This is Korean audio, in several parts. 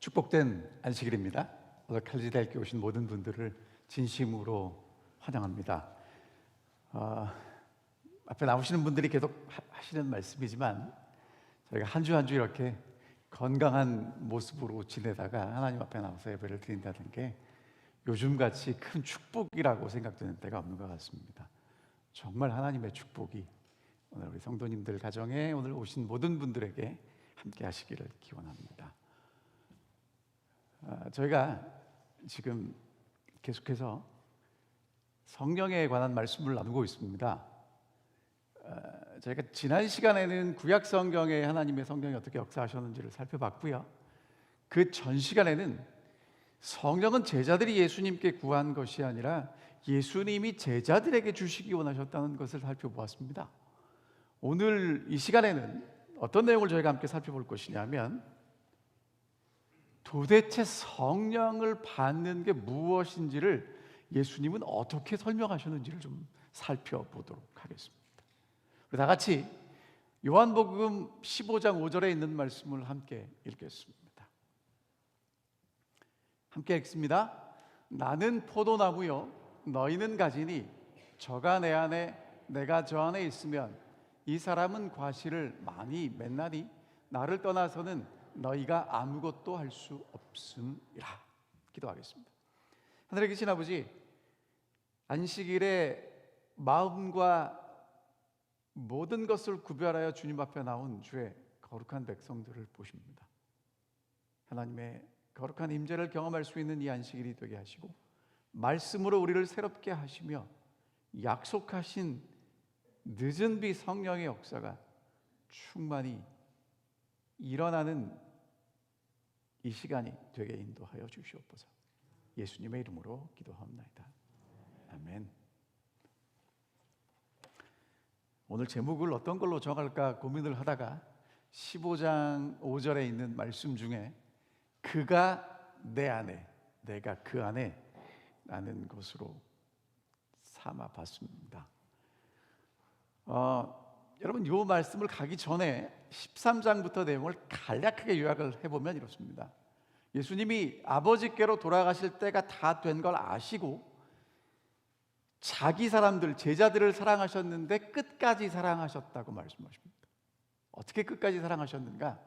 축복된 안식일입니다. 오늘 칼지대학교 오신 모든 분들을 진심으로 환영합니다. 앞에 나오시는 분들이 계속 하시는 말씀이지만 저희가 한 주 한 주 이렇게 건강한 모습으로 지내다가 하나님 앞에 나와서 예배를 드린다는 게 요즘같이 큰 축복이라고 생각되는 때가 없는 것 같습니다. 정말 하나님의 축복이 오늘 우리 성도님들 가정에 오늘 오신 모든 분들에게 함께 하시기를 기원합니다. 저희가 지금 계속해서 성령에 관한 말씀을 나누고 있습니다. 저희가 지난 시간에는 구약 성경에 하나님의 성령이 어떻게 역사하셨는지를 살펴봤고요. 그 전 시간에는 성령은 제자들이 예수님께 구한 것이 아니라 예수님이 제자들에게 주시기 원하셨다는 것을 살펴보았습니다. 오늘 이 시간에는 어떤 내용을 저희가 함께 살펴볼 것이냐면 도대체 성령을 받는 게 무엇인지를 예수님은 어떻게 설명하셨는지를 좀 살펴보도록 하겠습니다. 우리 다 같이 요한복음 15장 5절에 있는 말씀을 함께 읽겠습니다. 함께 읽습니다. 나는 포도나무요 너희는 가지니 저가 내 안에 내가 저 안에 있으면 이 사람은 과실을 많이 맺나니 나를 떠나서는 너희가 아무것도 할 수 없음이라. 기도하겠습니다. 하늘에 계신 아버지, 안식일에 마음과 모든 것을 구별하여 주님 앞에 나온 주의 거룩한 백성들을 보십니다. 하나님의 거룩한 임재를 경험할 수 있는 이 안식일이 되게 하시고 말씀으로 우리를 새롭게 하시며 약속하신 늦은 비 성령의 역사가 충만히 일어나는 이 시간이 되게 인도하여 주시옵소서. 예수님의 이름으로 기도합니다. 아멘. 오늘 제목을 어떤 걸로 정할까 고민을 하다가 15장 5절에 있는 말씀 중에 그가 내 안에 내가 그 안에 라는 것으로 삼아봤습니다. 여러분, 이 말씀을 가기 전에 13장부터 내용을 간략하게 요약을 해보면 이렇습니다. 예수님이 아버지께로 돌아가실 때가 다 된 걸 아시고 자기 사람들, 제자들을 사랑하셨는데 끝까지 사랑하셨다고 말씀하십니다. 어떻게 끝까지 사랑하셨는가?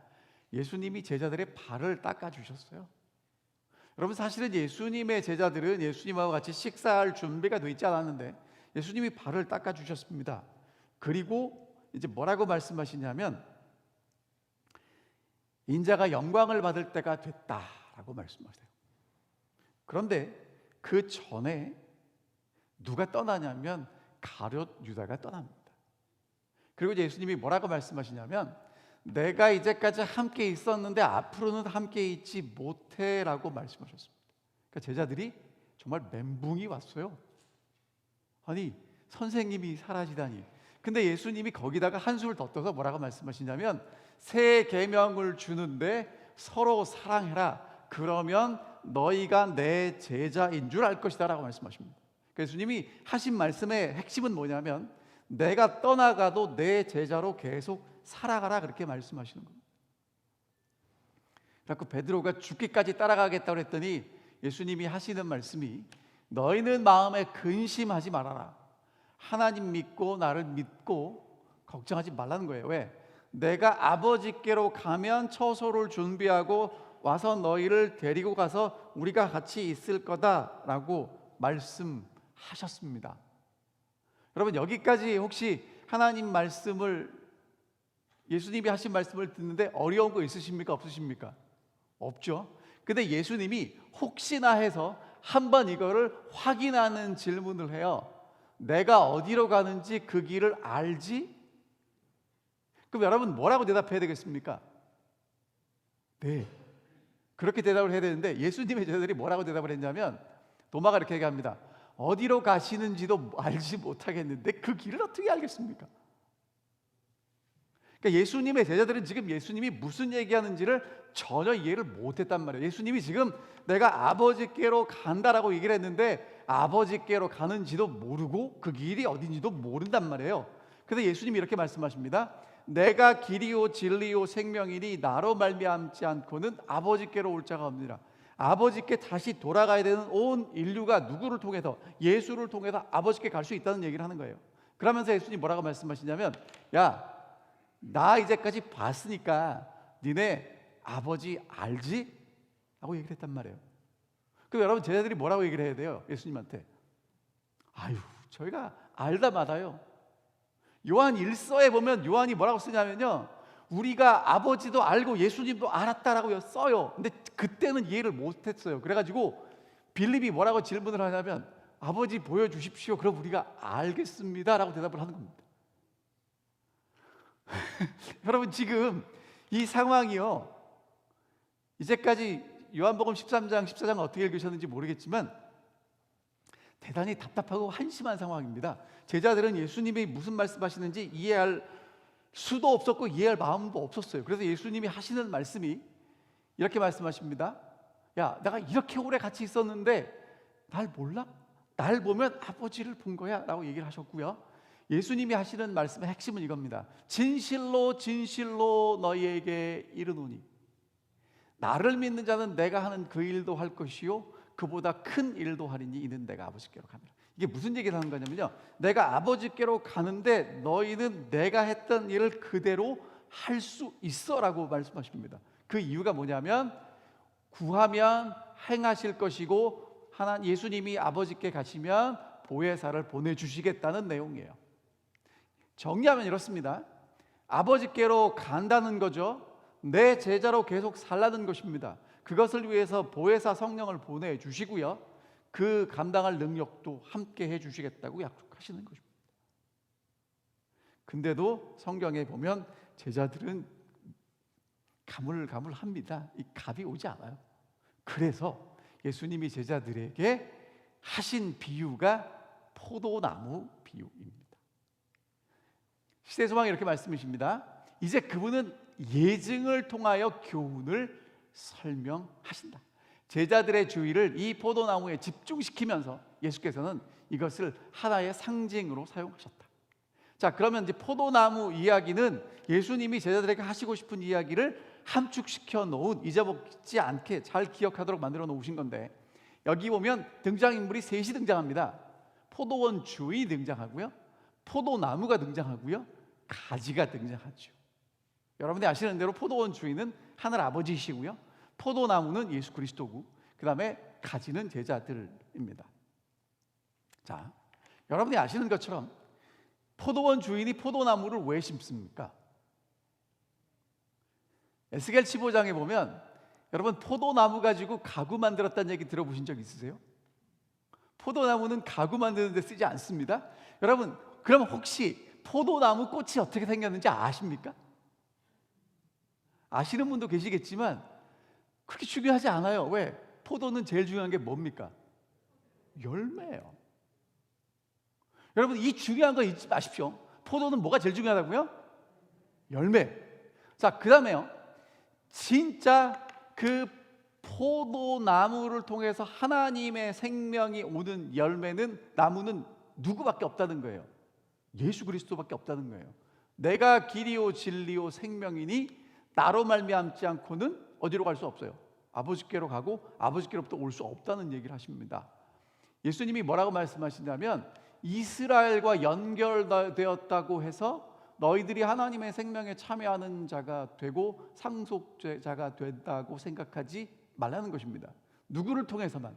예수님이 제자들의 발을 닦아주셨어요. 여러분, 사실은 예수님의 제자들은 예수님하고 같이 식사할 준비가 되어 있지 않았는데 예수님이 발을 닦아주셨습니다. 그리고 이제 뭐라고 말씀하시냐면 인자가 영광을 받을 때가 됐다라고 말씀하세요. 그런데 그 전에 누가 떠나냐면 가룟 유다가 떠납니다. 그리고 이제 예수님이 뭐라고 말씀하시냐면 내가 이제까지 함께 있었는데 앞으로는 함께 있지 못해라고 말씀하셨습니다. 그러니까 제자들이 정말 멘붕이 왔어요. 아니, 선생님이 사라지다니. 근데 예수님이 거기다가 한숨을 더 떠서 뭐라고 말씀하시냐면 새 계명을 주는데 서로 사랑해라. 그러면 너희가 내 제자인 줄 알 것이다 라고 말씀하십니다. 예수님이 하신 말씀의 핵심은 뭐냐면 내가 떠나가도 내 제자로 계속 살아가라, 그렇게 말씀하시는 겁니다. 그래서 베드로가 죽기까지 따라가겠다고 했더니 예수님이 하시는 말씀이 너희는 마음에 근심하지 말아라. 하나님 믿고 나를 믿고 걱정하지 말라는 거예요. 왜? 내가 아버지께로 가면 처소를 준비하고 와서 너희를 데리고 가서 우리가 같이 있을 거다라고 말씀하셨습니다. 여러분, 여기까지 혹시 하나님 말씀을, 예수님이 하신 말씀을 듣는데 어려운 거 있으십니까? 없으십니까? 없죠. 근데 예수님이 혹시나 해서 한번 이거를 확인하는 질문을 해요. 내가 어디로 가는지 그 길을 알지? 그럼 여러분 뭐라고 대답해야 되겠습니까? 네, 그렇게 대답을 해야 되는데 예수님의 제자들이 뭐라고 대답을 했냐면 도마가 이렇게 얘기합니다. 어디로 가시는지도 알지 못하겠는데 그 길을 어떻게 알겠습니까? 그러니까 예수님의 제자들은 지금 예수님이 무슨 얘기하는지를 전혀 이해를 못했단 말이에요. 예수님이 지금 내가 아버지께로 간다라고 얘기를 했는데 아버지께로 가는지도 모르고 그 길이 어딘지도 모른단 말이에요. 그래서 예수님이 이렇게 말씀하십니다. 내가 길이요 진리요 생명이니 나로 말미암지 않고는 아버지께로 올 자가 없느니라. 아버지께 다시 돌아가야 되는 온 인류가 누구를 통해서, 예수를 통해서 아버지께 갈 수 있다는 얘기를 하는 거예요. 그러면서 예수님 뭐라고 말씀하시냐면, 야, 나 이제까지 봤으니까 니네 아버지 알지? 라고 얘기를 했단 말이에요. 그럼 여러분, 제자들이 뭐라고 얘기를 해야 돼요? 예수님한테. 아유, 저희가 알다 마다요. 요한 1서에 보면 요한이 뭐라고 쓰냐면요, 우리가 아버지도 알고 예수님도 알았다라고 써요. 근데 그때는 이해를 못했어요. 그래가지고 빌립이 뭐라고 질문을 하냐면, 아버지 보여주십시오. 그럼 우리가 알겠습니다 라고 대답을 하는 겁니다. 여러분, 지금 이 상황이요, 이제까지 요한복음 13장 14장 어떻게 읽으셨는지 모르겠지만 대단히 답답하고 한심한 상황입니다. 제자들은 예수님이 무슨 말씀하시는지 이해할 수도 없었고 이해할 마음도 없었어요. 그래서 예수님이 하시는 말씀이 이렇게 말씀하십니다. 야, 내가 이렇게 오래 같이 있었는데 날 몰라? 날 보면 아버지를 본 거야 라고 얘기를 하셨고요. 예수님이 하시는 말씀의 핵심은 이겁니다. 진실로 진실로 너희에게 이르노니 나를 믿는 자는 내가 하는 그 일도 할 것이요 그보다 큰 일도 하리니 이는 내가 아버지께로 가니라. 이게 무슨 얘기를 하는 거냐면요, 내가 아버지께로 가는데 너희는 내가 했던 일을 그대로 할 수 있어 라고 말씀하십니다. 그 이유가 뭐냐면 구하면 행하실 것이고 하나님 예수님이 아버지께 가시면 보혜사를 보내주시겠다는 내용이에요. 정리하면 이렇습니다. 아버지께로 간다는 거죠. 내 제자로 계속 살라는 것입니다. 그것을 위해서 보혜사 성령을 보내주시고요, 그 감당할 능력도 함께 해주시겠다고 약속하시는 것입니다. 근데도 성경에 보면 제자들은 가물가물합니다. 이 갑이 오지 않아요. 그래서 예수님이 제자들에게 하신 비유가 포도나무 비유입니다. 시대소망이 이렇게 말씀하십니다. 이제 그분은 예증을 통하여 교훈을 설명하신다. 제자들의 주의를 이 포도나무에 집중시키면서 예수께서는 이것을 하나의 상징으로 사용하셨다. 자, 그러면 이제 포도나무 이야기는 예수님이 제자들에게 하시고 싶은 이야기를 함축시켜 놓은, 잊어먹지 않게 잘 기억하도록 만들어 놓으신 건데, 여기 보면 등장인물이 셋이 등장합니다. 포도원 주인이 등장하고요, 포도나무가 등장하고요, 가지가 등장하죠. 여러분이 아시는 대로 포도원 주인은 하늘 아버지이시고요, 포도나무는 예수 그리스도고, 그 다음에 가지는 제자들입니다. 자, 여러분이 아시는 것처럼 포도원 주인이 포도나무를 왜 심습니까? 에스겔 15장에 보면 여러분, 포도나무 가지고 가구 만들었다는 얘기 들어보신 적 있으세요? 포도나무는 가구 만드는 데 쓰지 않습니다. 여러분, 그럼 혹시 포도나무 꽃이 어떻게 생겼는지 아십니까? 아시는 분도 계시겠지만 그렇게 중요하지 않아요. 왜? 포도는 제일 중요한 게 뭡니까? 열매예요. 여러분, 이 중요한 거 잊지 마십시오. 포도는 뭐가 제일 중요하다고요? 열매. 자, 그 다음에요, 진짜 그 포도나무를 통해서 하나님의 생명이 오는 열매는, 나무는 누구밖에 없다는 거예요. 예수 그리스도밖에 없다는 거예요. 내가 길이요 진리요 생명이니 나로 말미암지 않고는 어디로 갈 수 없어요. 아버지께로 가고 아버지께로부터 올 수 없다는 얘기를 하십니다. 예수님이 뭐라고 말씀하시냐면, 이스라엘과 연결되었다고 해서 너희들이 하나님의 생명에 참여하는 자가 되고 상속자가 된다고 생각하지 말라는 것입니다. 누구를 통해서만?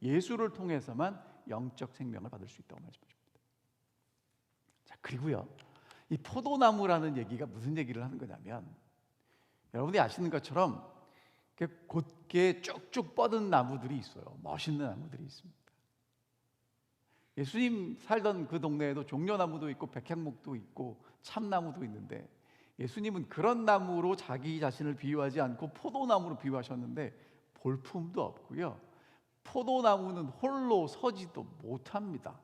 예수를 통해서만 영적 생명을 받을 수 있다고 말씀하십니다. 자, 그리고요, 이 포도나무라는 얘기가 무슨 얘기를 하는 거냐면, 여러분이 아시는 것처럼 곧게 쭉쭉 뻗은 나무들이 있어요. 멋있는 나무들이 있습니다. 예수님 살던 그 동네에도 종려나무도 있고 백향목도 있고 참나무도 있는데, 예수님은 그런 나무로 자기 자신을 비유하지 않고 포도나무로 비유하셨는데 볼품도 없고요, 포도나무는 홀로 서지도 못합니다.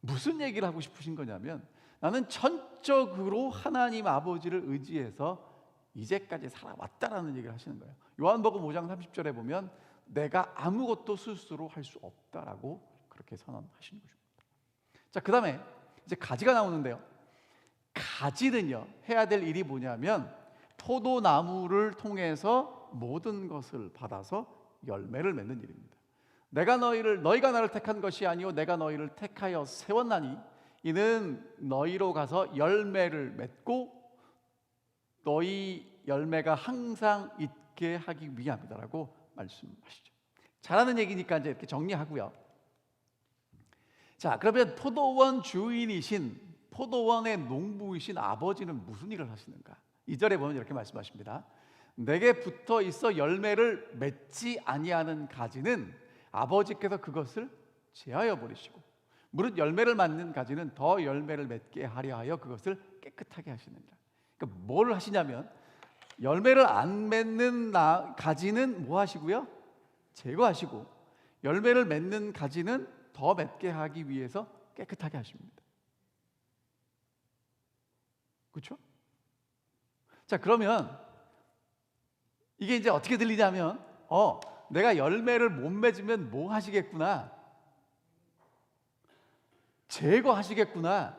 무슨 얘기를 하고 싶으신 거냐면, 나는 전적으로 하나님 아버지를 의지해서 이제까지 살아왔다라는 얘기를 하시는 거예요. 요한복음 5장 30절에 보면 내가 아무것도 스스로 할 수 없다라고 그렇게 선언하시는 것입니다. 자, 그 다음에 이제 가지가 나오는데요, 가지는요, 해야 될 일이 뭐냐면 포도나무를 통해서 모든 것을 받아서 열매를 맺는 일입니다. 너희가 나를 택한 것이 아니요 내가 너희를 택하여 세웠나니 이는 너희로 가서 열매를 맺고 너희 열매가 항상 있게 하기 위함이다라고 말씀하시죠. 잘하는 얘기니까 이제 이렇게 정리하고요. 자, 그러면 포도원 주인이신, 포도원의 농부이신 아버지는 무슨 일을 하시는가? 2절에 보면 이렇게 말씀하십니다. 내게 붙어 있어 열매를 맺지 아니하는 가지는 아버지께서 그것을 제하여 버리시고 무릇 열매를 맺는 가지는 더 열매를 맺게 하려 하여 그것을 깨끗하게 하시느니라. 그러니까 뭘 하시냐면 열매를 안 맺는 가지는 뭐 하시고요? 제거하시고 열매를 맺는 가지는 더 맺게 하기 위해서 깨끗하게 하십니다. 그렇죠? 자, 그러면 이게 이제 어떻게 들리냐면 내가 열매를 못 맺으면 뭐 하시겠구나, 제거하시겠구나,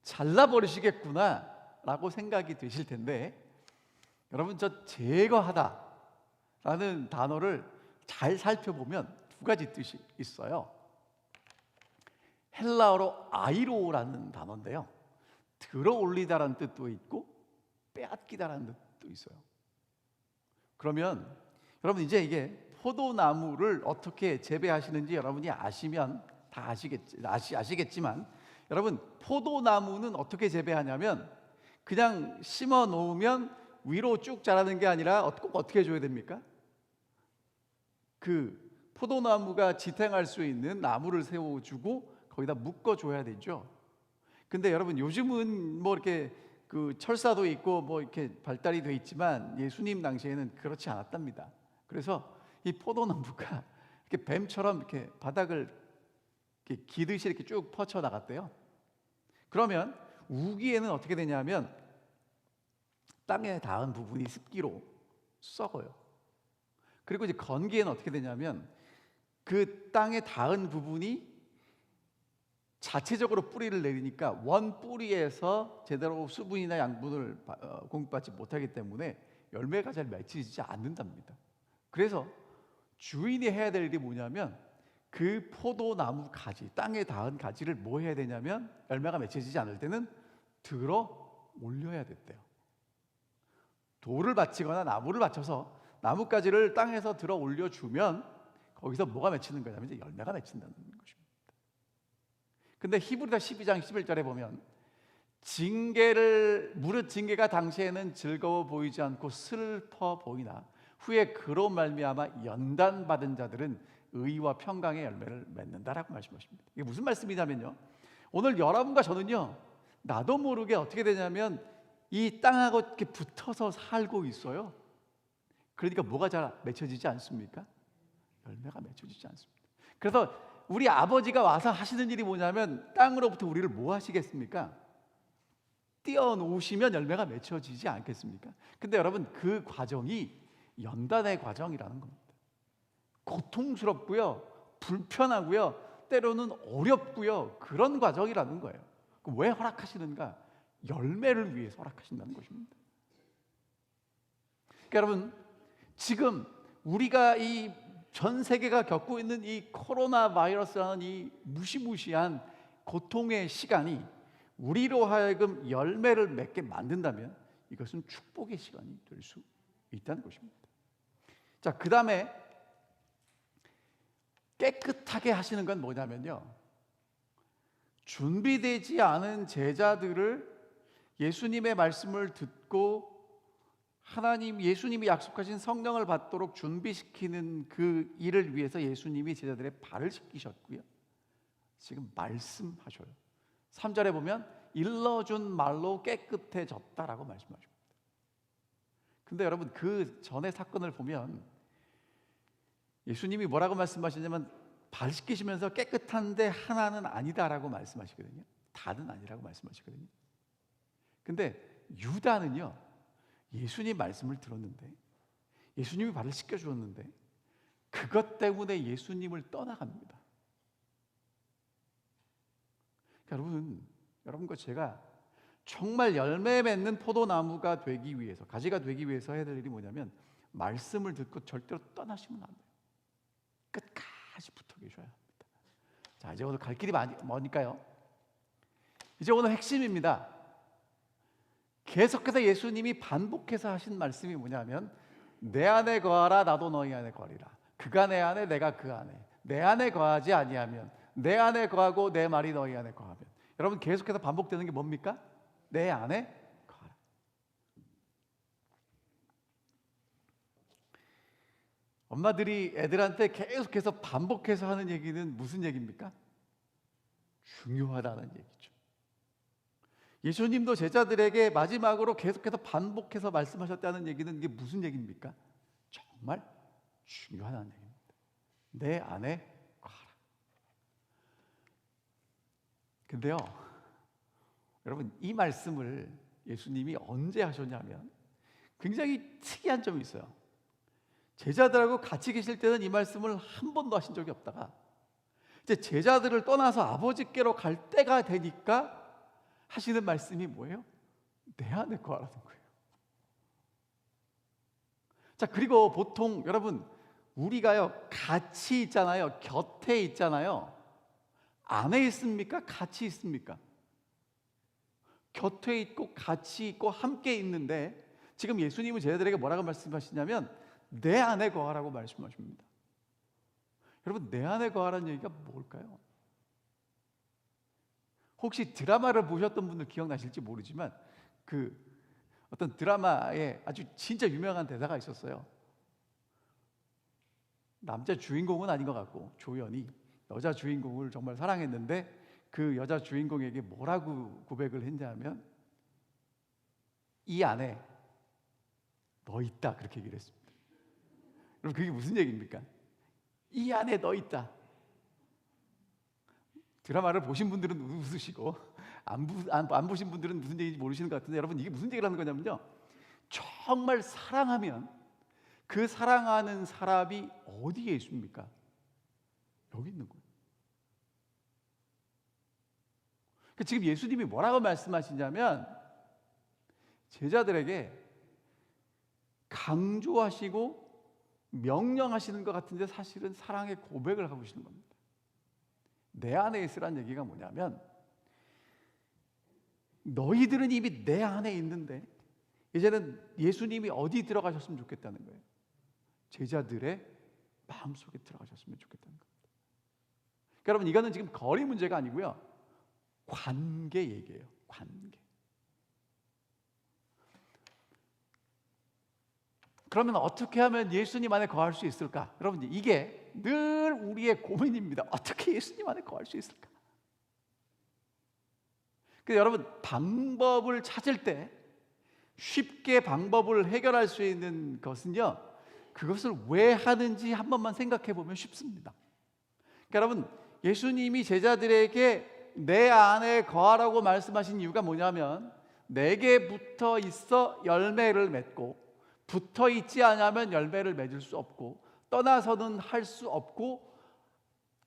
잘라버리시겠구나 라고 생각이 되실 텐데, 여러분, 저 제거하다라는 단어를 잘 살펴보면 두 가지 뜻이 있어요. 헬라어로 아이로라는 단어인데요, 들어올리다라는 뜻도 있고 빼앗기다라는 뜻도 있어요. 그러면 여러분, 이제 이게 포도나무를 어떻게 재배하시는지 여러분이 아시면 다 아시겠지만, 여러분, 포도나무는 어떻게 재배하냐면 그냥 심어 놓으면 위로 쭉 자라는 게 아니라 꼭 어떻게 해줘야 됩니까? 그 포도나무가 지탱할 수 있는 나무를 세워주고 거기다 묶어줘야 되죠. 근데 여러분, 요즘은 뭐 이렇게 그 철사도 있고 뭐 이렇게 발달이 돼 있지만 예수님 당시에는 그렇지 않았답니다. 그래서 이 포도나무가 이렇게 뱀처럼 이렇게 바닥을 이렇게 기듯이 이렇게 쭉 뻗쳐 나갔대요. 그러면 우기에는 어떻게 되냐면 땅에 닿은 부분이 습기로 썩어요. 그리고 이제 건기에는 어떻게 되냐면 그 땅에 닿은 부분이 자체적으로 뿌리를 내리니까 원 뿌리에서 제대로 수분이나 양분을 공급받지 못하기 때문에 열매가 잘 맺히지 않는답니다. 그래서 주인이 해야 될 일이 뭐냐면 그 포도나무 가지, 땅에 닿은 가지를 뭐 해야 되냐면 열매가 맺혀지지 않을 때는 들어 올려야 됐대요. 돌을 받치거나 나무를 받쳐서 나뭇가지를 땅에서 들어 올려주면 거기서 뭐가 맺히는 거냐면 이제 열매가 맺힌다는 것입니다. 근데 히브리서 12장 11절에 보면 무릇 징계가 당시에는 즐거워 보이지 않고 슬퍼 보이나 후에 그로 말미암아 연단받은 자들은 의와 평강의 열매를 맺는다라고 말씀하십니다. 이게 무슨 말씀이냐면요, 오늘 여러분과 저는요, 나도 모르게 어떻게 되냐면 이 땅하고 이렇게 붙어서 살고 있어요. 그러니까 뭐가 잘 맺혀지지 않습니까? 열매가 맺혀지지 않습니다. 그래서 우리 아버지가 와서 하시는 일이 뭐냐면 땅으로부터 우리를 뭐 하시겠습니까? 띄어놓으시면 열매가 맺혀지지 않겠습니까? 근데 여러분, 그 과정이 연단의 과정이라는 겁니다. 고통스럽고요, 불편하고요, 때로는 어렵고요, 그런 과정이라는 거예요. 왜 허락하시는가? 열매를 위해서 허락하신다는 것입니다. 그러니까 여러분, 지금 우리가 이 전 세계가 겪고 있는 이 코로나 바이러스라는 이 무시무시한 고통의 시간이 우리로 하여금 열매를 맺게 만든다면 이것은 축복의 시간이 될 수 있다는 것입니다. 자, 그 다음에 깨끗하게 하시는 건 뭐냐면요, 준비되지 않은 제자들을 예수님의 말씀을 듣고 예수님이 약속하신 성령을 받도록 준비시키는 그 일을 위해서 예수님이 제자들의 발을 씻기셨고요, 지금 말씀하셔요. 3절에 보면 일러준 말로 깨끗해졌다라고 말씀하십니다. 근데 여러분, 그 전의 사건을 보면 예수님이 뭐라고 말씀하시냐면 발 씻기시면서 깨끗한데 하나는 아니다라고 말씀하시거든요. 다는 아니라고 말씀하시거든요. 근데 유다는요, 예수님 말씀을 들었는데, 예수님이 발을 씻겨주었는데 그것 때문에 예수님을 떠나갑니다. 그러니까 여러분과 제가 정말 열매 맺는 포도나무가 되기 위해서, 가지가 되기 위해서 해야 될 일이 뭐냐면 말씀을 듣고 절대로 떠나시면 안 돼요. 끝까지 붙어 계셔야 합니다. 자, 이제 오늘 갈 길이 뭐니까요? 이제 오늘 핵심입니다. 계속해서 예수님이 반복해서 하신 말씀이 뭐냐면 내 안에 거하라 나도 너희 안에 거하리라. 그가 내 안에 내가 그 안에. 내 안에 거하지 아니하면 내 안에 거하고 내 말이 너희 안에 거하면. 여러분 계속해서 반복되는 게 뭡니까? 내 안에 거하라. 엄마들이 애들한테 계속해서 반복해서 하는 얘기는 무슨 얘기입니까? 중요하다는 얘기죠. 예수님도 제자들에게 마지막으로 계속해서 반복해서 말씀하셨다는 얘기는 이게 무슨 얘기입니까? 정말 중요하다는 얘기입니다. 내 안에 거하라. 근데요, 여러분 이 말씀을 예수님이 언제 하셨냐면 굉장히 특이한 점이 있어요. 제자들하고 같이 계실 때는 이 말씀을 한 번도 하신 적이 없다가 이제 제자들을 떠나서 아버지께로 갈 때가 되니까 하시는 말씀이 뭐예요? 내 안에 거하라는 거예요. 자, 그리고 보통 여러분 우리가요 같이 있잖아요. 곁에 있잖아요. 안에 있습니까? 같이 있습니까? 곁에 있고 같이 있고 함께 있는데 지금 예수님은 제자들에게 뭐라고 말씀하시냐면 내 안에 거하라고 말씀하십니다. 여러분 내 안에 거하라는 얘기가 뭘까요? 혹시 드라마를 보셨던 분들 기억나실지 모르지만 그 어떤 드라마에 아주 진짜 유명한 대사가 있었어요. 남자 주인공은 아닌 것 같고 조연이 여자 주인공을 정말 사랑했는데 그 여자 주인공에게 뭐라고 고백을 했냐면 이 안에 너 있다 그렇게 얘기를 했습니다. 여러분 그게 무슨 얘기입니까? 이 안에 너 있다. 드라마를 보신 분들은 웃으시고 안 보신 분들은 무슨 얘기인지 모르시는 것 같은데 여러분 이게 무슨 얘기를 하는 거냐면요 정말 사랑하면 그 사랑하는 사람이 어디에 있습니까? 여기 있는 거예요. 지금 예수님이 뭐라고 말씀하시냐면 제자들에게 강조하시고 명령하시는 것 같은데 사실은 사랑의 고백을 하고 계시는 겁니다. 내 안에 있으란 얘기가 뭐냐면 너희들은 이미 내 안에 있는데 이제는 예수님이 어디 들어가셨으면 좋겠다는 거예요. 제자들의 마음속에 들어가셨으면 좋겠다는 겁니다. 그러니까 여러분 이거는 지금 거리 문제가 아니고요 관계 얘기예요. 관계. 그러면 어떻게 하면 예수님 안에 거할 수 있을까? 여러분 이게 늘 우리의 고민입니다. 어떻게 예수님 안에 거할 수 있을까? 그래서 여러분 방법을 찾을 때 쉽게 방법을 해결할 수 있는 것은요 그것을 왜 하는지 한 번만 생각해 보면 쉽습니다. 그러니까 여러분 예수님이 제자들에게 내 안에 거하라고 말씀하신 이유가 뭐냐면 내게 붙어 있어 열매를 맺고 붙어 있지 않으면 열매를 맺을 수 없고 떠나서는 할 수 없고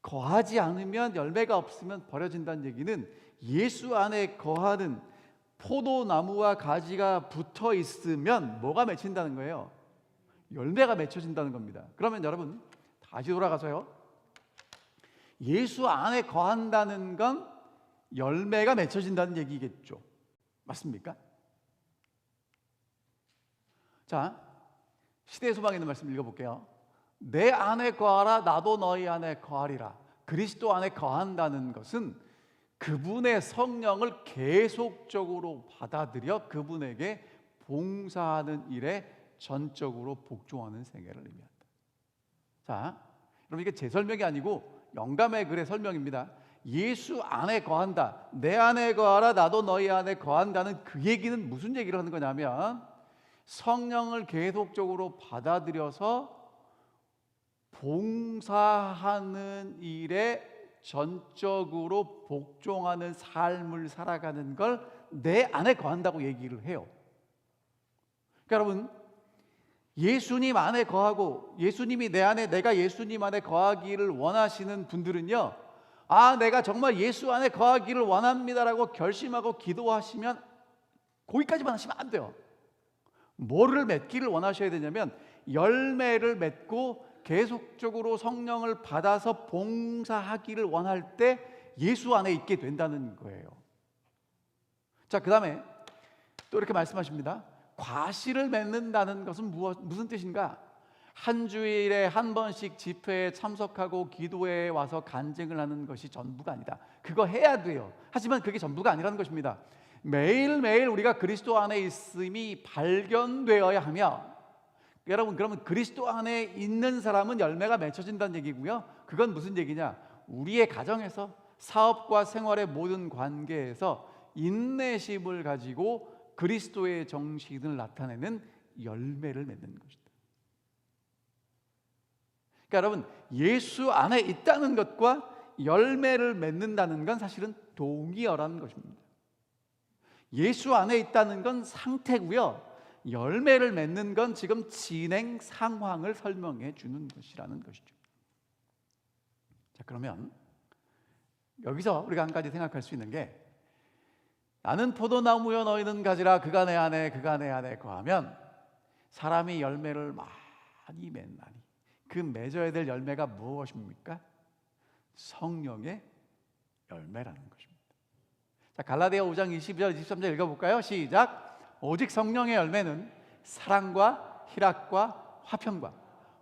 거하지 않으면 열매가 없으면 버려진다는 얘기는 예수 안에 거하는 포도나무와 가지가 붙어 있으면 뭐가 맺힌다는 거예요? 열매가 맺혀진다는 겁니다. 그러면 여러분 다시 돌아가서요 예수 안에 거한다는 건 열매가 맺혀진다는 얘기겠죠. 맞습니까? 자, 시대의 소망에 있는 말씀 읽어볼게요. 내 안에 거하라 나도 너희 안에 거하리라. 그리스도 안에 거한다는 것은 그분의 성령을 계속적으로 받아들여 그분에게 봉사하는 일에 전적으로 복종하는 생애를 의미한다. 자, 여러분 이게 제 설명이 아니고 영감의 글의 설명입니다. 예수 안에 거한다. 내 안에 거하라 나도 너희 안에 거한다는 그 얘기는 무슨 얘기를 하는 거냐면 성령을 계속적으로 받아들여서 봉사하는 일에 전적으로 복종하는 삶을 살아가는 걸 내 안에 거한다고 얘기를 해요. 그러니까 여러분 예수님 안에 거하고 예수님이 내 안에 내가 예수님 안에 거하기를 원하시는 분들은요 아 내가 정말 예수 안에 거하기를 원합니다라고 결심하고 기도하시면 거기까지만 하시면 안 돼요. 뭐를 맺기를 원하셔야 되냐면 열매를 맺고 계속적으로 성령을 받아서 봉사하기를 원할 때 예수 안에 있게 된다는 거예요. 자, 그 다음에 또 이렇게 말씀하십니다. 과실을 맺는다는 것은 무슨 뜻인가? 한 주일에 한 번씩 집회에 참석하고 기도에 와서 간증을 하는 것이 전부가 아니다. 그거 해야 돼요. 하지만 그게 전부가 아니라는 것입니다. 매일매일 우리가 그리스도 안에 있음이 발견되어야 하며, 여러분, 그러면 그리스도 안에 있는 사람은 열매가 맺혀진다는 얘기고요. 그건 무슨 얘기냐? 우리의 가정에서, 사업과 생활의 모든 관계에서 인내심을 가지고 그리스도의 정신을 나타내는 열매를 맺는 것이다. 그러니까 여러분, 예수 안에 있다는 것과 열매를 맺는다는 건 사실은 동의어라는 것입니다. 예수 안에 있다는 건 상태고요, 열매를 맺는 건 지금 진행 상황을 설명해 주는 것이라는 것이죠. 자, 그러면 여기서 우리가 한 가지 생각할 수 있는 게, 나는 포도나무여 너희는 가지라 그가 내 안에 그가 내 안에 거하면 사람이 열매를 많이 맺나니, 그 맺어야 될 열매가 무엇입니까? 성령의 열매라는 것입니다. 자, 갈라디아 5장 22절 23절 읽어볼까요? 시작. 오직 성령의 열매는 사랑과 희락과 화평과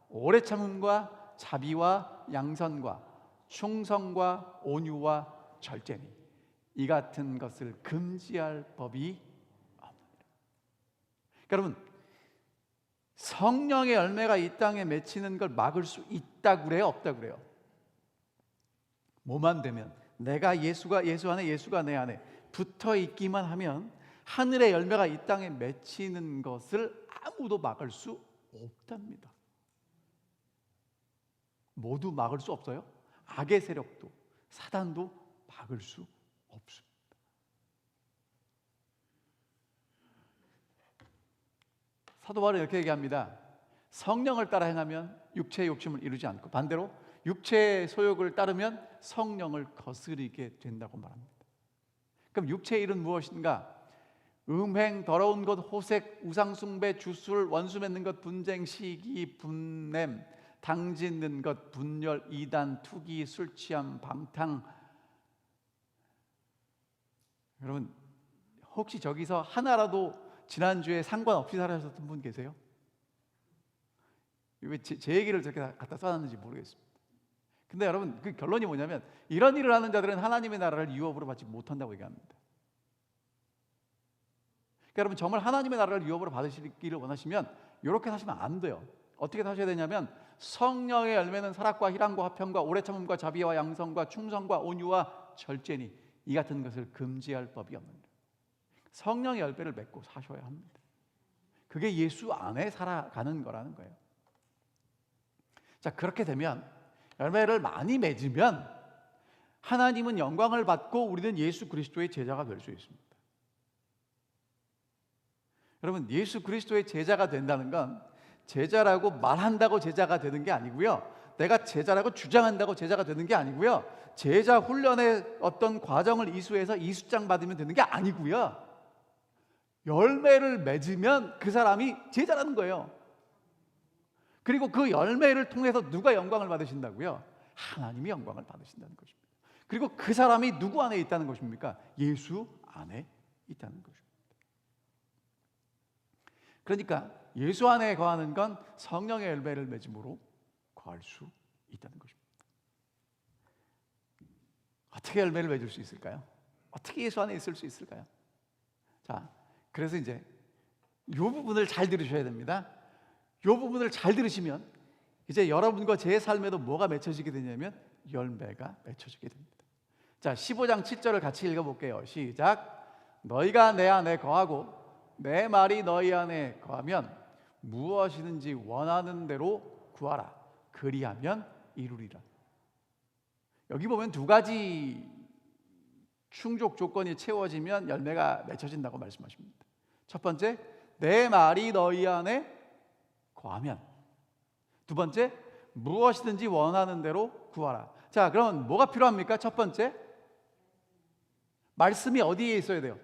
오래 참음과 자비와 양선과 충성과 온유와 절제니 이 같은 것을 금지할 법이 없느니라. 여러분, 성령의 열매가 이 땅에 맺히는 걸 막을 수 있다고 그래요? 없다고 그래요? 뭐만 되면, 내가 예수 안에 예수가 내 안에 붙어 있기만 하면 하늘의 열매가 이 땅에 맺히는 것을 아무도 막을 수 없답니다. 모두 막을 수 없어요? 악의 세력도 사단도 막을 수 없습니다. 사도 바울은 이렇게 얘기합니다. 성령을 따라 행하면 육체의 욕심을 이루지 않고, 반대로 육체의 소욕을 따르면 성령을 거스르게 된다고 말합니다. 그럼 육체의 일은 무엇인가? 음행, 더러운 것, 호색, 우상숭배, 주술, 원수 맺는 것, 분쟁, 시기, 분냄, 당짓는 것, 분열, 이단, 투기, 술취함, 방탕. 여러분, 혹시 저기서 하나라도 지난주에 상관없이 살아셨던 분 계세요? 왜 제 얘기를 저렇게 갖다 써놨는지 모르겠습니다. 근데 여러분, 그 결론이 뭐냐면, 이런 일을 하는 자들은 하나님의 나라를 유업으로 받지 못한다고 얘기합니다. 그러니까 여러분, 정말 하나님의 나라를 유업으로 받으시기를 원하시면 이렇게 사시면 안 돼요. 어떻게 사셔야 되냐면, 성령의 열매는 사랑과 희락과 화평과 오래 참음과 자비와 양성과 충성과 온유와 절제니 이 같은 것을 금지할 법이 없느니라. 성령의 열매를 맺고 사셔야 합니다. 그게 예수 안에 살아가는 거라는 거예요. 자, 그렇게 되면, 열매를 많이 맺으면 하나님은 영광을 받고 우리는 예수 그리스도의 제자가 될 수 있습니다. 여러분, 예수 그리스도의 제자가 된다는 건 제자라고 말한다고 제자가 되는 게 아니고요, 내가 제자라고 주장한다고 제자가 되는 게 아니고요, 제자 훈련의 어떤 과정을 이수해서 이수장 받으면 되는 게 아니고요, 열매를 맺으면 그 사람이 제자라는 거예요. 그리고 그 열매를 통해서 누가 영광을 받으신다고요? 하나님이 영광을 받으신다는 것입니다. 그리고 그 사람이 누구 안에 있다는 것입니까? 예수 안에 있다는 것입니다. 그러니까 예수 안에 거하는 건 성령의 열매를 맺음으로 거할 수 있다는 것입니다. 어떻게 열매를 맺을 수 있을까요? 어떻게 예수 안에 있을 수 있을까요? 자, 그래서 이제 이 부분을 잘 들으셔야 됩니다. 이 부분을 잘 들으시면 이제 여러분과 제 삶에도 뭐가 맺혀지게 되냐면 열매가 맺혀지게 됩니다. 자, 15장 7절을 같이 읽어볼게요. 시작. 너희가 내 안에 거하고 내 말이 너희 안에 거하면 무엇이든지 원하는 대로 구하라. 그리하면 이루리라. 여기 보면 두 가지 충족 조건이 채워지면 열매가 맺혀진다고 말씀하십니다. 첫 번째, 내 말이 너희 안에 거하면. 두 번째, 무엇이든지 원하는 대로 구하라. 자, 그럼 뭐가 필요합니까? 첫 번째, 말씀이 어디에 있어야 돼요?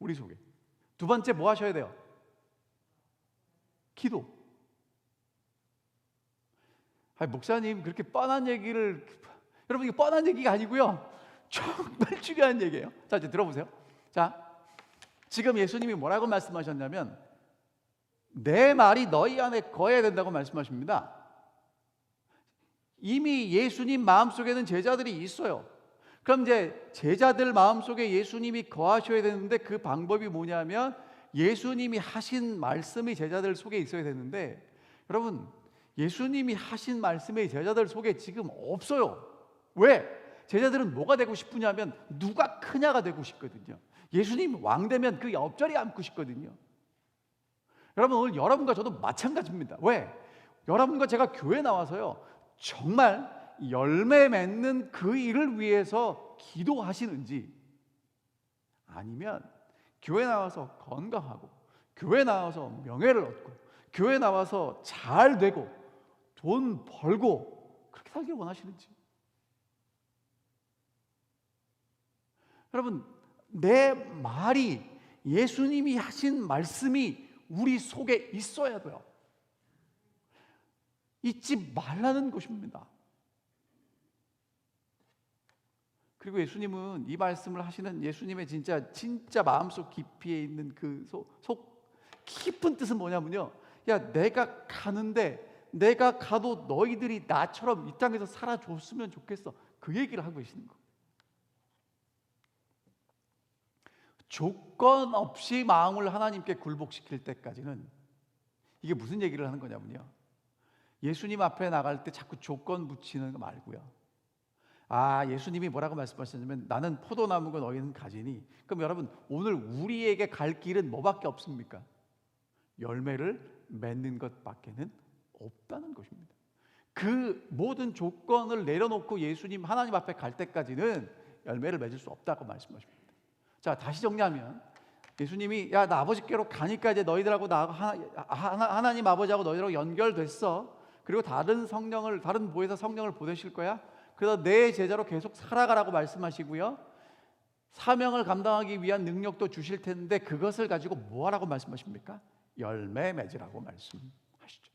우리 속에. 두 번째 뭐 하셔야 돼요? 기도. 아니, 목사님 그렇게 뻔한 얘기를, 여러분 이게 뻔한 얘기가 아니고요, 정말 중요한 얘기예요. 자, 이제 들어보세요. 자, 지금 예수님이 뭐라고 말씀하셨냐면 내 말이 너희 안에 거해야 된다고 말씀하십니다. 이미 예수님 마음속에는 제자들이 있어요. 그럼 이제 제자들 마음속에 예수님이 거하셔야 되는데 그 방법이 뭐냐면 예수님이 하신 말씀이 제자들 속에 있어야 되는데, 여러분 예수님이 하신 말씀이 제자들 속에 지금 없어요. 왜? 제자들은 뭐가 되고 싶으냐면 누가 크냐가 되고 싶거든요. 예수님 왕 되면 그 옆자리에 앉고 싶거든요. 여러분 오늘 여러분과 저도 마찬가지입니다. 왜? 여러분과 제가 교회 나와서요 정말 열매 맺는 그 일을 위해서 기도하시는지, 아니면 교회 나와서 건강하고 교회 나와서 명예를 얻고 교회 나와서 잘 되고 돈 벌고 그렇게 살기를 원하시는지. 여러분 내 말이, 예수님이 하신 말씀이 우리 속에 있어야 돼요. 잊지 말라는 것입니다. 그리고 예수님은 이 말씀을 하시는 예수님의 진짜 마음속 깊이에 있는 그 속 깊은 뜻은 뭐냐면요, 야 내가 가는데 내가 가도 너희들이 나처럼 이 땅에서 살아줬으면 좋겠어, 그 얘기를 하고 계시는 거예요. 조건 없이 마음을 하나님께 굴복시킬 때까지는, 이게 무슨 얘기를 하는 거냐면요, 예수님 앞에 나갈 때 자꾸 조건 붙이는 거 말고요, 아 예수님이 뭐라고 말씀하셨냐면 나는 포도나무고 너희는 가지니, 그럼 여러분 오늘 우리에게 갈 길은 뭐밖에 없습니까? 열매를 맺는 것밖에는 없다는 것입니다. 그 모든 조건을 내려놓고 예수님 하나님 앞에 갈 때까지는 열매를 맺을 수 없다고 말씀하십니다. 자, 다시 정리하면 예수님이 야 나 아버지께로 가니까 이제 너희들하고 하나님 아버지하고 너희들하고 연결됐어. 그리고 다른 보혜사 성령을 보내실 거야. 그래서 내 제자로 계속 살아가라고 말씀하시고요, 사명을 감당하기 위한 능력도 주실 텐데 그것을 가지고 뭐 하라고 말씀하십니까? 열매 맺으라고 말씀하시죠.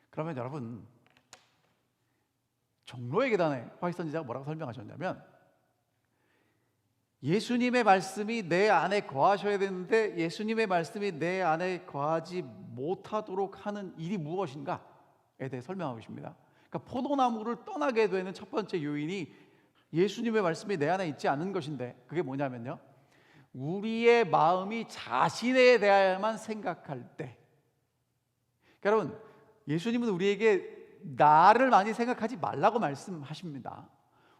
그러면 여러분 종로의 계단에 화이트 선지자가 뭐라고 설명하셨냐면, 예수님의 말씀이 내 안에 거하셔야 되는데 예수님의 말씀이 내 안에 거하지 못하도록 하는 일이 무엇인가에 대해 설명하고 있습니다. 그러니까 포도나무를 떠나게 되는 첫 번째 요인이 예수님의 말씀이 내 안에 있지 않은 것인데, 그게 뭐냐면요, 우리의 마음이 자신에 대하여만 생각할 때. 그러니까 여러분 예수님은 우리에게 나를 많이 생각하지 말라고 말씀하십니다.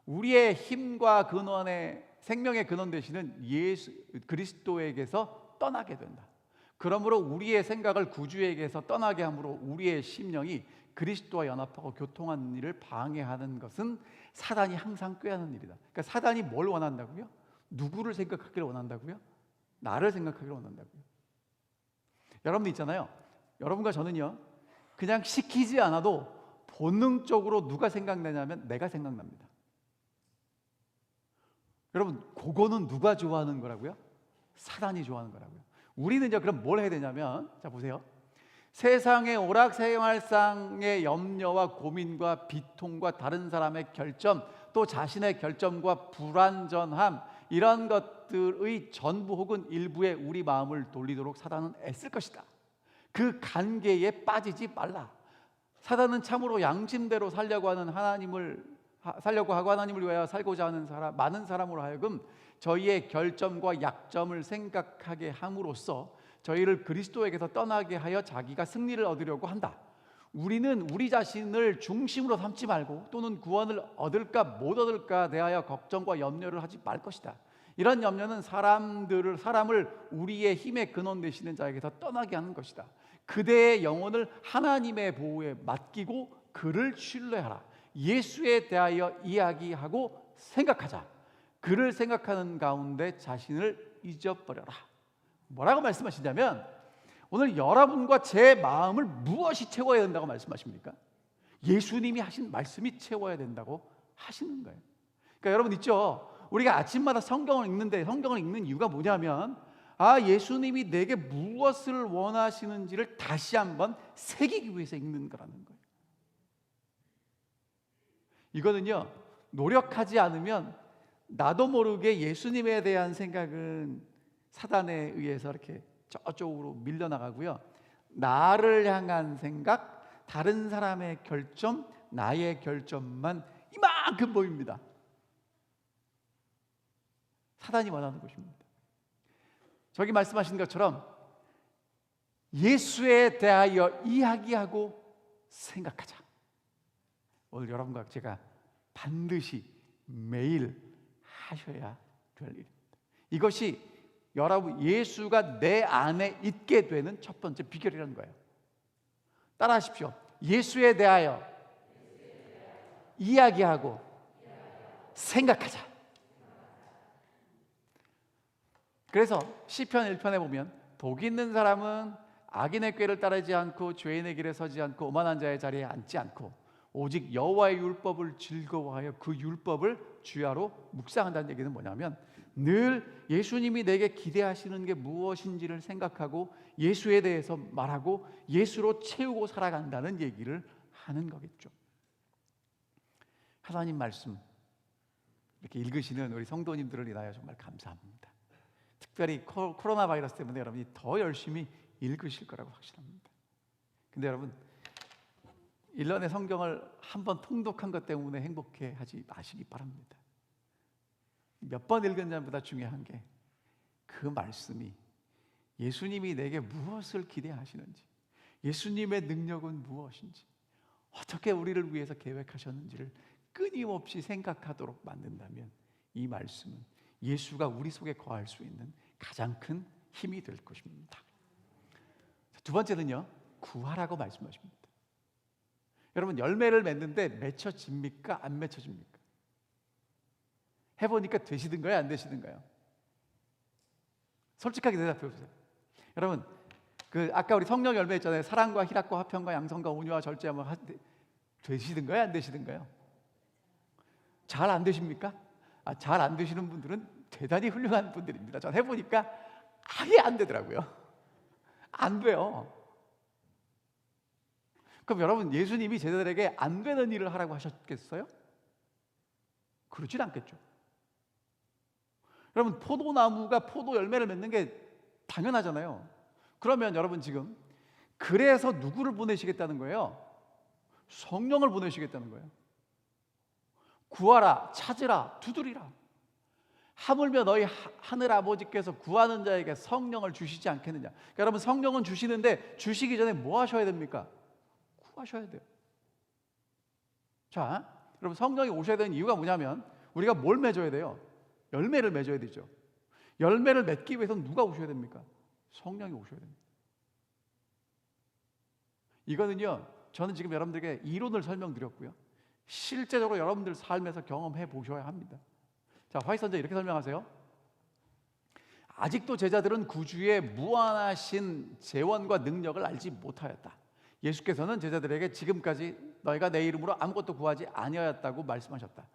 우리의 힘과 근원의 생명의 근원 되시는 예수 그리스도에게서 떠나게 된다. 그러므로 우리의 생각을 구주에게서 떠나게 함으로 우리의 심령이 그리스도와 연합하고 교통하는 일을 방해하는 것은 사단이 항상 꾀하는 일이다. 그러니까 사단이 뭘 원한다고요? 누구를 생각하기를 원한다고요? 나를 생각하기를 원한다고요. 여러분 있잖아요, 여러분과 저는요 그냥 시키지 않아도 본능적으로 누가 생각나냐면 내가 생각납니다. 여러분 그거는 누가 좋아하는 거라고요? 사단이 좋아하는 거라고요. 우리는요 그럼 뭘 해야 되냐면, 자 보세요, 세상의 오락생활상의 염려와 고민과 비통과 다른 사람의 결점, 또 자신의 결점과 불완전함, 이런 것들의 전부 혹은 일부에 우리 마음을 돌리도록 사단은 애쓸 것이다. 그 관계에 빠지지 말라. 사단은 참으로 양심대로 살려고 하고 하나님을 위하여 살고자 하는 많은 사람으로 하여금 저희의 결점과 약점을 생각하게 함으로써 저희를 그리스도에게서 떠나게 하여 자기가 승리를 얻으려고 한다. 우리는 우리 자신을 중심으로 삼지 말고, 또는 구원을 얻을까 못 얻을까 대하여 걱정과 염려를 하지 말 것이다. 이런 염려는 사람을 우리의 힘의 근원 되시는 자에게서 떠나게 하는 것이다. 그대의 영혼을 하나님의 보호에 맡기고 그를 신뢰하라. 예수에 대하여 이야기하고 생각하자. 그를 생각하는 가운데 자신을 잊어버려라. 뭐라고 말씀하시냐면, 오늘 여러분과 제 마음을 무엇이 채워야 된다고 말씀하십니까? 예수님이 하신 말씀이 채워야 된다고 하시는 거예요. 그러니까 여러분 있죠, 우리가 아침마다 성경을 읽는데 성경을 읽는 이유가 뭐냐면 예수님이 내게 무엇을 원하시는지를 다시 한번 새기기 위해서 읽는 거라는 거예요. 이거는요, 노력하지 않으면 나도 모르게 예수님에 대한 생각은 사단에 의해서 이렇게 저쪽으로 밀려나가고요, 나를 향한 생각, 다른 사람의 결점, 나의 결점만 이만큼 보입니다. 사단이 원하는 것입니다. 저기 말씀하신 것처럼 예수에 대하여 이야기하고 생각하자. 오늘 여러분과 제가 반드시 매일 하셔야 될 일입니다. 이것이 여러분 예수가 내 안에 있게 되는 첫 번째 비결이라는 거예요. 따라하십시오. 예수에 대하여 이야기하고 생각하자. 그래서 시편 1편에 보면 복이 있는 사람은 악인의 꾀를 따르지 않고 죄인의 길에 서지 않고 오만한 자의 자리에 앉지 않고 오직 여호와의 율법을 즐거워하여 그 율법을 주야로 묵상한다는 얘기는 뭐냐면 늘 예수님이 내게 기대하시는 게 무엇인지를 생각하고 예수에 대해서 말하고 예수로 채우고 살아간다는 얘기를 하는 거겠죠. 하나님 말씀 이렇게 읽으시는 우리 성도님들을 인하여 정말 감사합니다. 특별히 코로나 바이러스 때문에 여러분이 더 열심히 읽으실 거라고 확신합니다. 근데 여러분 1년의 성경을 한번 통독한 것 때문에 행복해하지 마시기 바랍니다. 몇 번 읽었냐보다 중요한 게 그 말씀이 예수님이 내게 무엇을 기대하시는지, 예수님의 능력은 무엇인지, 어떻게 우리를 위해서 계획하셨는지를 끊임없이 생각하도록 만든다면 이 말씀은 예수가 우리 속에 거할 수 있는 가장 큰 힘이 될 것입니다. 두 번째는요, 구하라고 말씀하십니다. 여러분 열매를 맺는데 맺혀집니까? 안 맺혀집니까? 해보니까 되시던가요? 안 되시던가요? 솔직하게 대답해 보세요. 여러분 아까 우리 성령 열매 있잖아요. 사랑과 희락과 화평과 양성과 온유와 절제함을 되시던가요? 안 되시던가요? 잘 안 되십니까? 잘 안 되시는 분들은 대단히 훌륭한 분들입니다. 전 해보니까 아예 안 되더라고요. 안 돼요. 그럼 여러분 예수님이 제자들에게 안 되는 일을 하라고 하셨겠어요? 그렇진 않겠죠. 여러분 포도나무가 포도 열매를 맺는 게 당연하잖아요. 그러면 여러분 지금 그래서 누구를 보내시겠다는 거예요? 성령을 보내시겠다는 거예요. 구하라, 찾으라, 두드리라. 하물며 너희 하늘 아버지께서 구하는 자에게 성령을 주시지 않겠느냐. 그러니까 여러분 성령은 주시는데 주시기 전에 뭐 하셔야 됩니까? 구하셔야 돼요. 자, 여러분 성령이 오셔야 되는 이유가 뭐냐면 우리가 뭘 맺어야 돼요? 열매를 맺어야 되죠. 열매를 맺기 위해서는 누가 오셔야 됩니까? 성령이 오셔야 됩니다. 이거는요, 저는 지금 여러분들에게 이론을 설명드렸고요, 실제적으로 여러분들 삶에서 경험해 보셔야 합니다. 자, 화이선자 이렇게 설명하세요. 아직도 제자들은 구주의 무한하신 재원과 능력을 알지 못하였다. 예수께서는 제자들에게 지금까지 너희가 내 이름으로 아무것도 구하지 아니하였다고 말씀하셨다.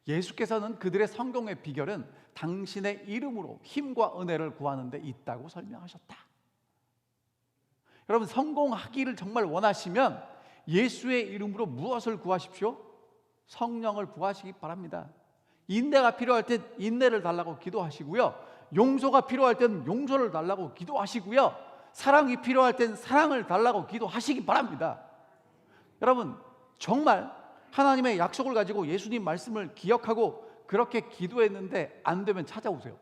예수께서는 그들의 성공의 비결은 당신의 이름으로 힘과 은혜를 구하는 데 있다고 설명하셨다. 여러분 성공하기를 정말 원하시면 예수의 이름으로 무엇을 구하십시오? 성령을 구하시기 바랍니다. 인내가 필요할 땐 인내를 달라고 기도하시고요, 용서가 필요할 땐 용서를 달라고 기도하시고요, 사랑이 필요할 땐 사랑을 달라고 기도하시기 바랍니다. 여러분 정말 하나님의 약속을 가지고 예수님 말씀을 기억하고 그렇게 기도했는데 안 되면 찾아오세요.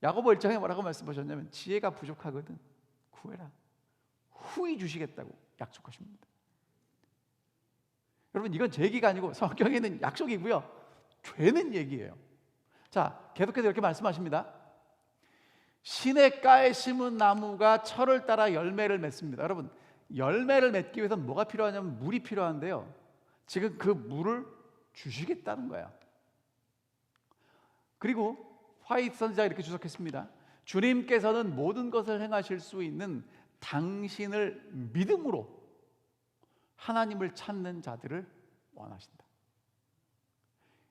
야고보 1장에 뭐라고 말씀하셨냐면 지혜가 부족하거든 구해라, 후히 주시겠다고 약속하십니다. 여러분 이건 제 얘기가 아니고 성경에 있는 약속이고요, 되는 얘기예요. 자, 계속해서 이렇게 말씀하십니다. 시냇가에 심은 나무가 철을 따라 열매를 맺습니다. 여러분 열매를 맺기 위해서는 뭐가 필요하냐면 물이 필요한데요, 지금 그 물을 주시겠다는 거야. 그리고 화이트 선지자가 이렇게 주석했습니다. 주님께서는 모든 것을 행하실 수 있는 당신을 믿음으로 하나님을 찾는 자들을 원하신다.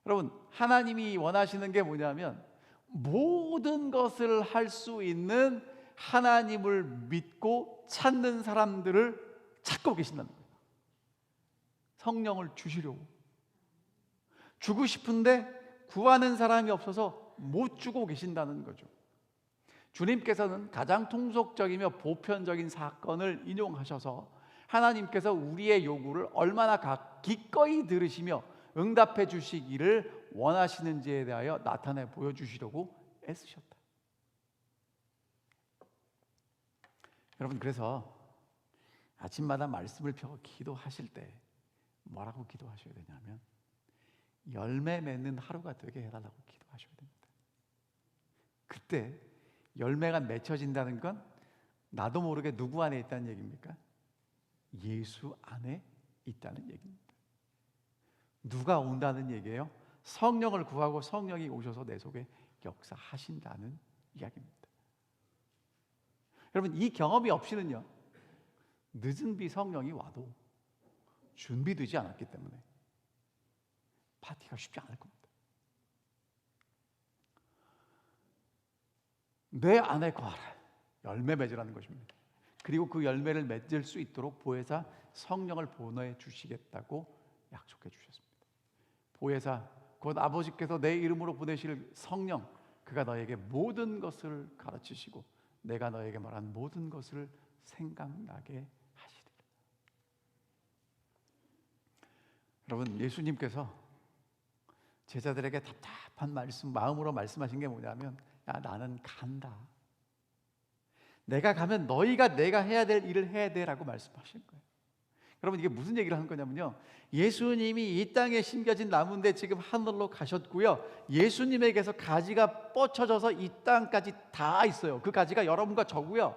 여러분, 하나님이 원하시는 게 뭐냐면 모든 것을 할 수 있는 하나님을 믿고 찾는 사람들을 찾고 계신다는 거예요. 성령을 주시려고. 주고 싶은데 구하는 사람이 없어서 못 주고 계신다는 거죠. 주님께서는 가장 통속적이며 보편적인 사건을 인용하셔서 하나님께서 우리의 요구를 얼마나 기꺼이 들으시며 응답해 주시기를 원하시는지에 대하여 나타내 보여주시려고 애쓰셨다. 여러분, 그래서 아침마다 말씀을 펴고 기도하실 때 뭐라고 기도하셔야 되냐면 열매 맺는 하루가 되게 해달라고 기도하셔야 됩니다. 그때 열매가 맺혀진다는 건 나도 모르게 누구 안에 있다는 얘기입니까? 예수 안에 있다는 얘기입니다. 누가 온다는 얘기예요? 성령을 구하고 성령이 오셔서 내 속에 역사하신다는 이야기입니다. 여러분, 이 경험이 없이는요, 늦은 비 성령이 와도 준비되지 않았기 때문에 파티가 쉽지 않을 겁니다. 내 안에 거하라, 열매 맺으라는 것입니다. 그리고 그 열매를 맺을 수 있도록 보혜사 성령을 보내어 주시겠다고 약속해 주셨습니다. 보혜사, 곧 아버지께서 내 이름으로 보내실 성령, 그가 너에게 모든 것을 가르치시고 내가 너에게 말한 모든 것을 생각나게 하시리라. 여러분, 예수님께서 제자들에게 답답한 마음으로 말씀하신 게 뭐냐면, 야, 나는 간다. 내가 가면 너희가 내가 해야 될 일을 해야 돼 라고 말씀하신 거예요. 여러분, 이게 무슨 얘기를 하는 거냐면요, 예수님이 이 땅에 심겨진 나무인데 지금 하늘로 가셨고요, 예수님에게서 가지가 뻗쳐져서 이 땅까지 다 있어요. 그 가지가 여러분과 저고요,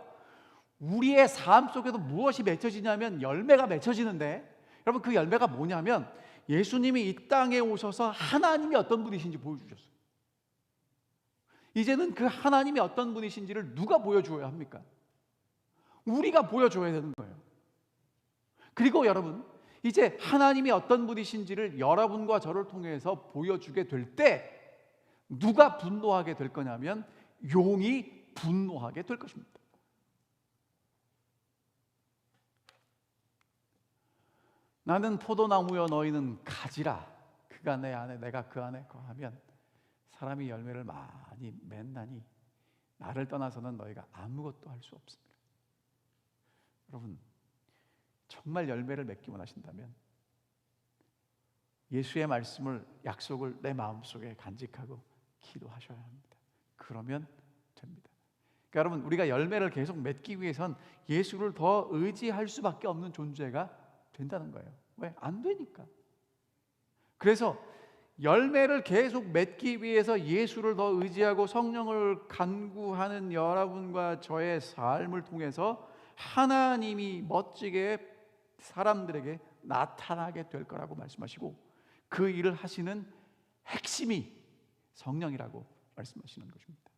우리의 삶 속에도 무엇이 맺혀지냐면 열매가 맺혀지는데, 여러분, 그 열매가 뭐냐면 예수님이 이 땅에 오셔서 하나님이 어떤 분이신지 보여주셨어요. 이제는 그 하나님이 어떤 분이신지를 누가 보여줘야 합니까? 우리가 보여줘야 되는 거예요. 그리고 여러분, 이제 하나님이 어떤 분이신지를 여러분과 저를 통해서 보여주게 될 때 누가 분노하게 될 거냐면 용이 분노하게 될 것입니다. 나는 포도나무여 너희는 가지라. 그가 내 안에 내가 그 안에 거하면 사람이 열매를 많이 맺나니 나를 떠나서는 너희가 아무것도 할 수 없습니다. 여러분, 정말 열매를 맺기 원하신다면 예수의 말씀을, 약속을 내 마음속에 간직하고 기도하셔야 합니다. 그러면 됩니다. 그러니까 여러분, 우리가 열매를 계속 맺기 위해선 예수를 더 의지할 수밖에 없는 존재가 된다는 거예요. 왜? 안 되니까. 그래서 열매를 계속 맺기 위해서 예수를 더 의지하고 성령을 간구하는 여러분과 저의 삶을 통해서 하나님이 멋지게 사람들에게 나타나게 될 거라고 말씀하시고, 그 일을 하시는 핵심이 성령이라고 말씀하시는 것입니다.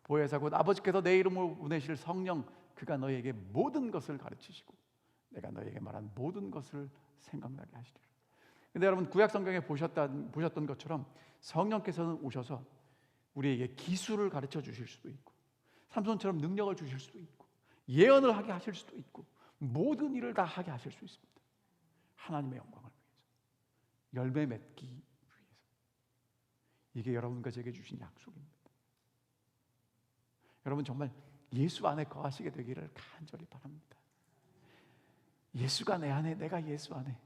보혜사 곧 아버지께서 내 이름으로 보내실 성령, 그가 너희에게 모든 것을 가르치시고 내가 너희에게 말한 모든 것을 생각나게 하시리라. 근데 여러분, 구약 성경에 보셨던 것처럼 성령께서는 오셔서 우리에게 기술을 가르쳐 주실 수도 있고, 삼손처럼 능력을 주실 수도 있고, 예언을 하게 하실 수도 있고, 모든 일을 다 하게 하실 수 있습니다. 하나님의 영광을 위해서, 열매 맺기 위해서. 이게 여러분과 제게 주신 약속입니다. 여러분, 정말 예수 안에 거하시게 되기를 간절히 바랍니다. 예수가 내 안에, 내가 예수 안에.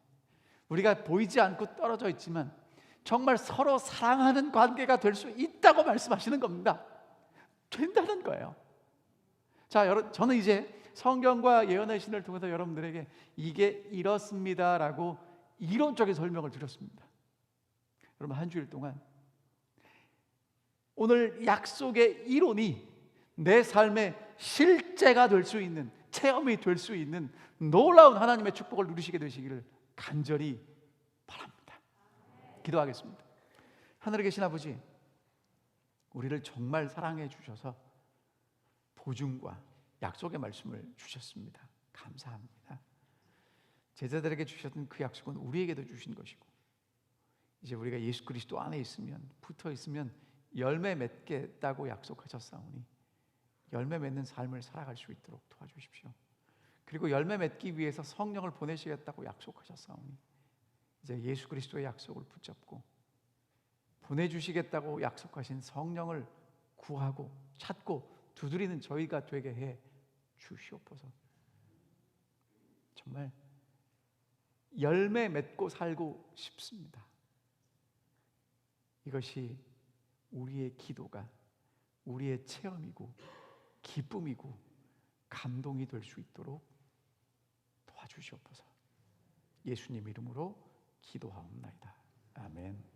우리가 보이지 않고 떨어져 있지만 정말 서로 사랑하는 관계가 될 수 있다고 말씀하시는 겁니다. 된다는 거예요. 자, 저는 이제 성경과 예언의 신을 통해서 여러분들에게 이게 이렇습니다라고 이론적인 설명을 드렸습니다. 여러분, 한 주일 동안 오늘 약속의 이론이 내 삶의 실제가 될 수 있는, 체험이 될 수 있는 놀라운 하나님의 축복을 누리시게 되시기를 간절히 바랍니다. 기도하겠습니다. 하늘에 계신 아버지, 우리를 정말 사랑해 주셔서 보증과 약속의 말씀을 주셨습니다. 감사합니다. 제자들에게 주셨던 그 약속은 우리에게도 주신 것이고, 이제 우리가 예수 그리스도 안에 있으면, 붙어 있으면 열매 맺겠다고 약속하셨사오니 열매 맺는 삶을 살아갈 수 있도록 도와주십시오. 그리고 열매 맺기 위해서 성령을 보내시겠다고 약속하셨사오니 이제 예수 그리스도의 약속을 붙잡고 보내주시겠다고 약속하신 성령을 구하고 찾고 두드리는 저희가 되게 해 주시옵소서. 정말 열매 맺고 살고 싶습니다. 이것이 우리의 기도가, 우리의 체험이고 기쁨이고 감동이 될 수 있도록 도와주시옵소서. 예수님 이름으로 기도하옵나이다. 아멘.